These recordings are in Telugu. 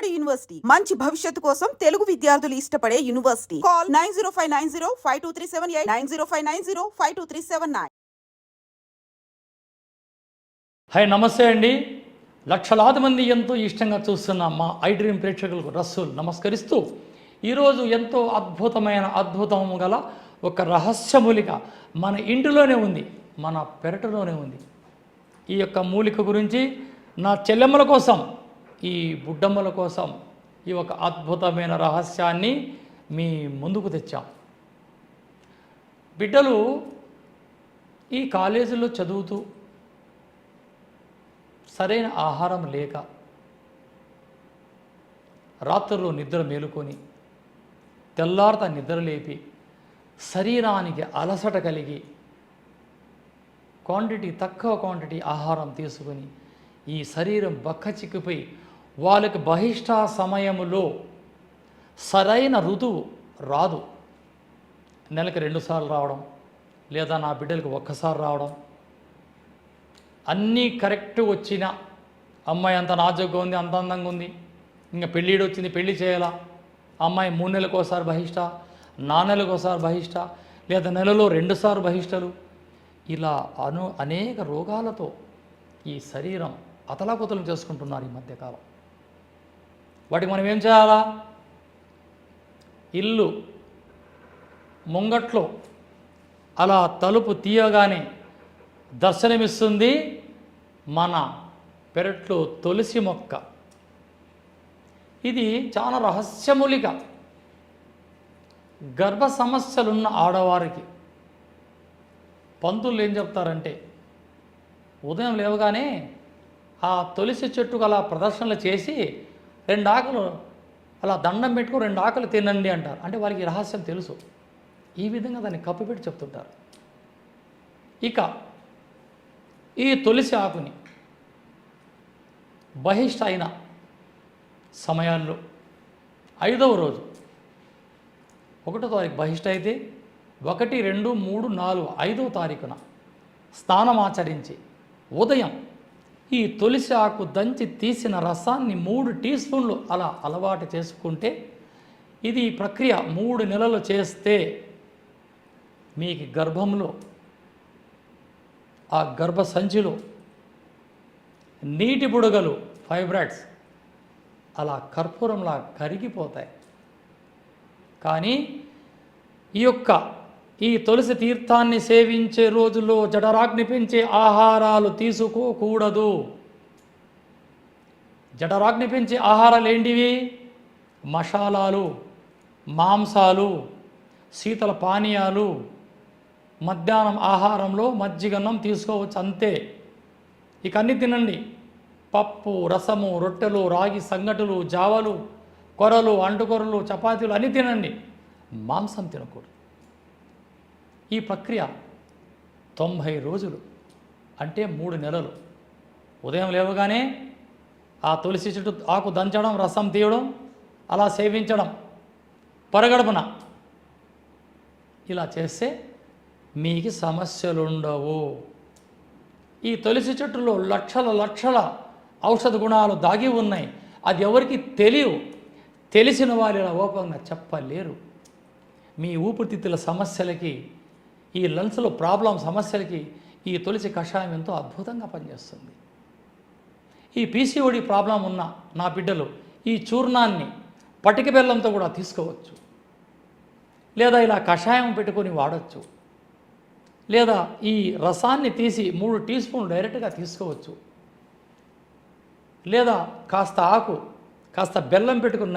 విజయవాడ యూనివర్సిటీ మంచి భవిష్యత్తు కోసం తెలుగు విద్యార్థులు ఇష్టపడే యూనివర్సిటీ. కాల్ 9059052378 9059052379. హాయ్, నమస్తే అండి. లక్షలాది మంది ఎంతో ఇష్టంగా చూస్తున్న మా ఐ డ్రీమ్ ప్రేక్షకులకు రస్సుల్ నమస్కరిస్తూ, ఈరోజు ఎంతో అద్భుతం గల ఒక రహస్యమూలిక మన ఇంటిలోనే ఉంది, మన పెరటులోనే ఉంది. ఈ యొక్క మూలిక గురించి నా చెల్లెమ్మల కోసం, ఈ బుడ్డమ్మల కోసం ఈ ఒక అద్భుతమైన రహస్యాన్ని మీ ముందుకు తెచ్చాం. బిడ్డలు ఈ కాలేజీలో చదువుతూ సరైన ఆహారం లేక రాత్రుల్లో నిద్ర మేలుకొని తెల్లారత నిద్ర లేపి శరీరానికి అలసట కలిగి తక్కువ క్వాంటిటీ ఆహారం తీసుకుని ఈ శరీరం బక్కచిక్కిపోయి వాళ్ళకి బహిష్ట సమయములో సరైన ఋతువు రాదు. నెలకి 2 సార్లు రావడం, లేదా నా బిడ్డలకు ఒక్కసారి రావడం, అన్నీ కరెక్ట్ వచ్చిన అమ్మాయి అంత నాజుగ్గా ఉంది, అంత అందంగా ఉంది, ఇంకా పెళ్ళిడు వచ్చింది, పెళ్లి చేయాలా, అమ్మాయి 3 నెలలకు ఒకసారి బహిష్ట, 4 నెలలకు ఒకసారి బహిష్ట, లేదా నెలలో 2 సార్లు బహిష్టలు, ఇలా అనేక రోగాలతో ఈ శరీరం అతలాకుతలం చేసుకుంటున్నారు ఈ మధ్యకాలం. వాటికి మనం ఏం చేయాలా? ఇల్లు ముంగట్లో అలా తలుపు తీయగానే దర్శనమిస్తుంది మన పెరట్లో తులసి మొక్క. ఇది చాలా రహస్యమూలిక. గర్భ సమస్యలున్న ఆడవారికి పంతులు ఏం చెప్తారంటే, ఉదయం లేవగానే ఆ తులసి చెట్టుకు అలా ప్రదర్శనలు చేసి 2 ఆకులు అలా దండం పెట్టుకుని 2 ఆకులు తినండి అంటారు. అంటే వాళ్ళకి రహస్యం తెలుసు. ఈ విధంగా దాన్ని కప్పిపెట్టి చెప్తుంటారు. ఇక ఈ తులసి ఆకుని బహిష్ట అయిన సమయాల్లో 5వ రోజు 1వ తారీఖు బహిష్ట అయితే 1, 2, 3, 4, 5వ తారీఖున స్నానం ఆచరించి ఉదయం ఈ తులసి ఆకు దంచి తీసిన రసాన్ని 3 టీ స్పూన్లు అలా అలవాటు చేసుకుంటే, ఇది ప్రక్రియ 3 నెలలు చేస్తే మీకు గర్భంలో ఆ గర్భ సంచిలో నీటి బుడగలు, ఫైబ్రాయిడ్స్ అలా కర్పూరంలా కరిగిపోతాయి. కానీ ఈ తులసి తీర్థాన్ని సేవించే రోజుల్లో జఠరాగ్ని పెంచే ఆహారాలు తీసుకోకూడదు. జఠరాగ్ని పెంచే ఆహారాలు ఏంటివి? మసాలాలు, మాంసాలు, శీతల పానీయాలు, మధ్యాహ్నం ఆహారంలో మజ్జిగన్నం తీసుకోవచ్చు, అంతే. ఇక అన్నీ తినండి. పప్పు, రసము, రొట్టెలు, రాగి సంగటులు, జావలు, కొరలు, అంటుకొరలు, చపాతీలు అన్నీ తినండి. మాంసం తినకూడదు. ఈ ప్రక్రియ 90 రోజులు, అంటే 3 నెలలు. ఉదయం లేవగానే ఆ తులసి చెట్టు ఆకు దంచడం, రసం తీయడం, అలా సేవించడం పరగడపున. ఇలా చేస్తే మీకు సమస్యలుండవు. ఈ తులసి చెట్టులో లక్షల ఔషధ గుణాలు దాగి ఉన్నాయి. అది ఎవరికి తెలియవు. తెలిసిన వారి ఓపంగా చెప్పలేరు. మీ ఊపిరితిత్తుల సమస్యలకి, ఈ లంగ్స్లో ప్రాబ్లం సమస్యలకి ఈ తులసి కషాయం ఎంతో అద్భుతంగా పనిచేస్తుంది. ఈ పీసీఓడి ప్రాబ్లం ఉన్న నా బిడ్డలు ఈ చూర్ణాన్ని పటిక బెల్లంతో కూడా తీసుకోవచ్చు, లేదా ఇలా కషాయం పెట్టుకొని వాడచ్చు, లేదా ఈ రసాన్ని తీసి 3 టీ స్పూన్లు డైరెక్ట్గా తీసుకోవచ్చు, లేదా కాస్త ఆకు కాస్త బెల్లం పెట్టుకుని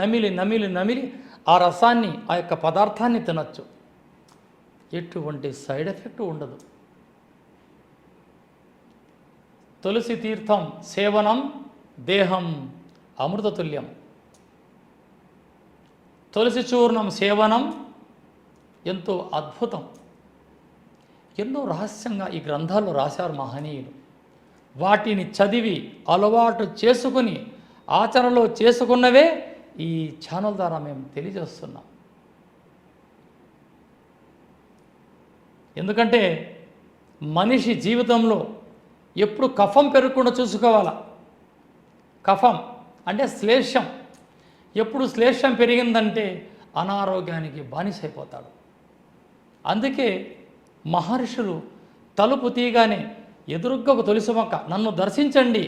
నమిలి ఆ రసాన్ని, ఆ యొక్క పదార్థాన్ని తినచ్చు. ఎటువంటి సైడ్ ఎఫెక్ట్ ఉండదు. తులసి తీర్థం సేవనం దేహం అమృతతుల్యం. తులసి చూర్ణం సేవనం ఎంతో అద్భుతం. ఎన్నో రహస్యంగా ఈ గ్రంథాల్లో రాశారు మహనీయులు. వాటిని చదివి అలవాటు చేసుకుని ఆచరణలో చేసుకున్నవే ఈ ఛానల్ ద్వారా మేము తెలియజేస్తున్నాం. ఎందుకంటే మనిషి జీవితంలో ఎప్పుడు కఫం పెరగకుండా చూసుకోవాలా. కఫం అంటే శ్లేష్యం, ఎప్పుడు శ్లేషం పెరిగిందంటే అనారోగ్యానికి బానిసైపోతాడు. అందుకే మహర్షులు తలుపు తీయగానే ఎదురుగ్గా ఒక తులసి మొక్క, నన్ను దర్శించండి,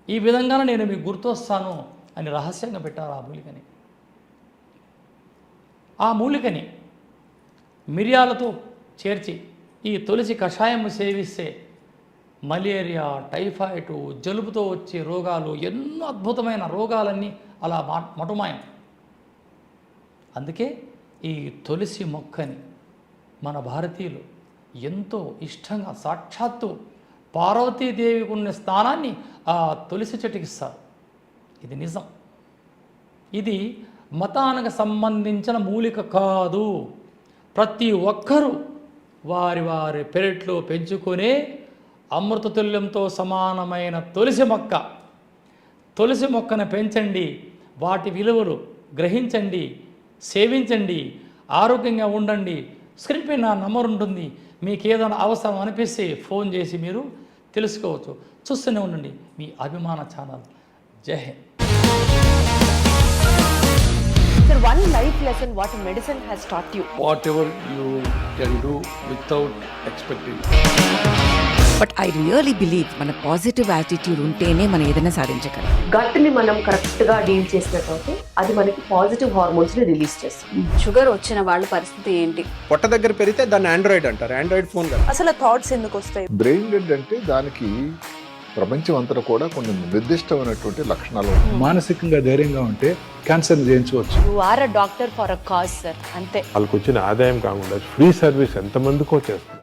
ఈ విధంగానే నేను మీకు గుర్తొస్తాను అని రహస్యంగా పెట్టారు ఆ మూలికని. ఆ మూలికని మిరియాలతో చేర్చి ఈ తులసి కషాయం సేవిస్తే మలేరియా, టైఫాయిడ్, జలుబుతో వచ్చే రోగాలు, ఎన్నో అద్భుతమైన రోగాలన్నీ అలా మటుమాయం. అందుకే ఈ తులసి మొక్కని మన భారతీయులు ఎంతో ఇష్టంగా, సాక్షాత్తు పార్వతీదేవికి ఉన్న స్థానాన్ని ఆ తులసి చెట్టుకి ఇస్తారు. ఇది నిజం. ఇది మతానికి సంబంధించిన మూలిక కాదు. ప్రతి ఒక్కరూ వారి వారి పెరట్లో పెంచుకునే అమృతతుల్యంతో సమానమైన తులసి మొక్క. తులసి మొక్కను పెంచండి, వాటి విలువలు గ్రహించండి, సేవించండి, ఆరోగ్యంగా ఉండండి. స్క్రీన్ పై నా నంబర్ ఉంటుంది. మీకు ఏదైనా అవసరం అనిపిస్తే ఫోన్ చేసి మీరు తెలుసుకోవచ్చు. చూస్తూనే ఉండండి మీ అభిమాన ఛానల్. జై Hind. Sir, one life lesson what medicine has taught you. Whatever you can do without expecting. But I really believe మన పాజిటివ్ యాటిట్యూడ్ ఉంటేనే మనం ఏదైనా సాధించగలం. గట్ని మనం కరెక్ట్గా డీల్ చేసినట్లయితే అది మనకి పాజిటివ్ హార్మోన్స్ని రిలీజ్ చేస్తుంది. షుగర్ వచ్చిన వాళ్ళ పరిస్థితి ఏంటి? పొట్ట దగ్గర పెరిగితే దాన్ని ఆండ్రాయిడ్ అంటారు. ఆండ్రాయిడ్ ఫోన్ కదా. అసలు థాట్స్ ఎందుకు వస్తాయి? బ్రెయిన్ డెడ్ అంటే దానికి ప్రపంచం అంతా కూడా కొన్ని నిర్దిష్టమైనటువంటి లక్షణాలు ఉంటాయి. మానసికంగా ధైర్యంగా ఉంటే క్యాన్సర్ జయించవచ్చు. You are a doctor for a cause sir, అంతే. వాళ్ళకు వచ్చిన ఆదాయం కాకుండా ఫ్రీ సర్వీస్ ఎంతమందికో చేస్తుంది.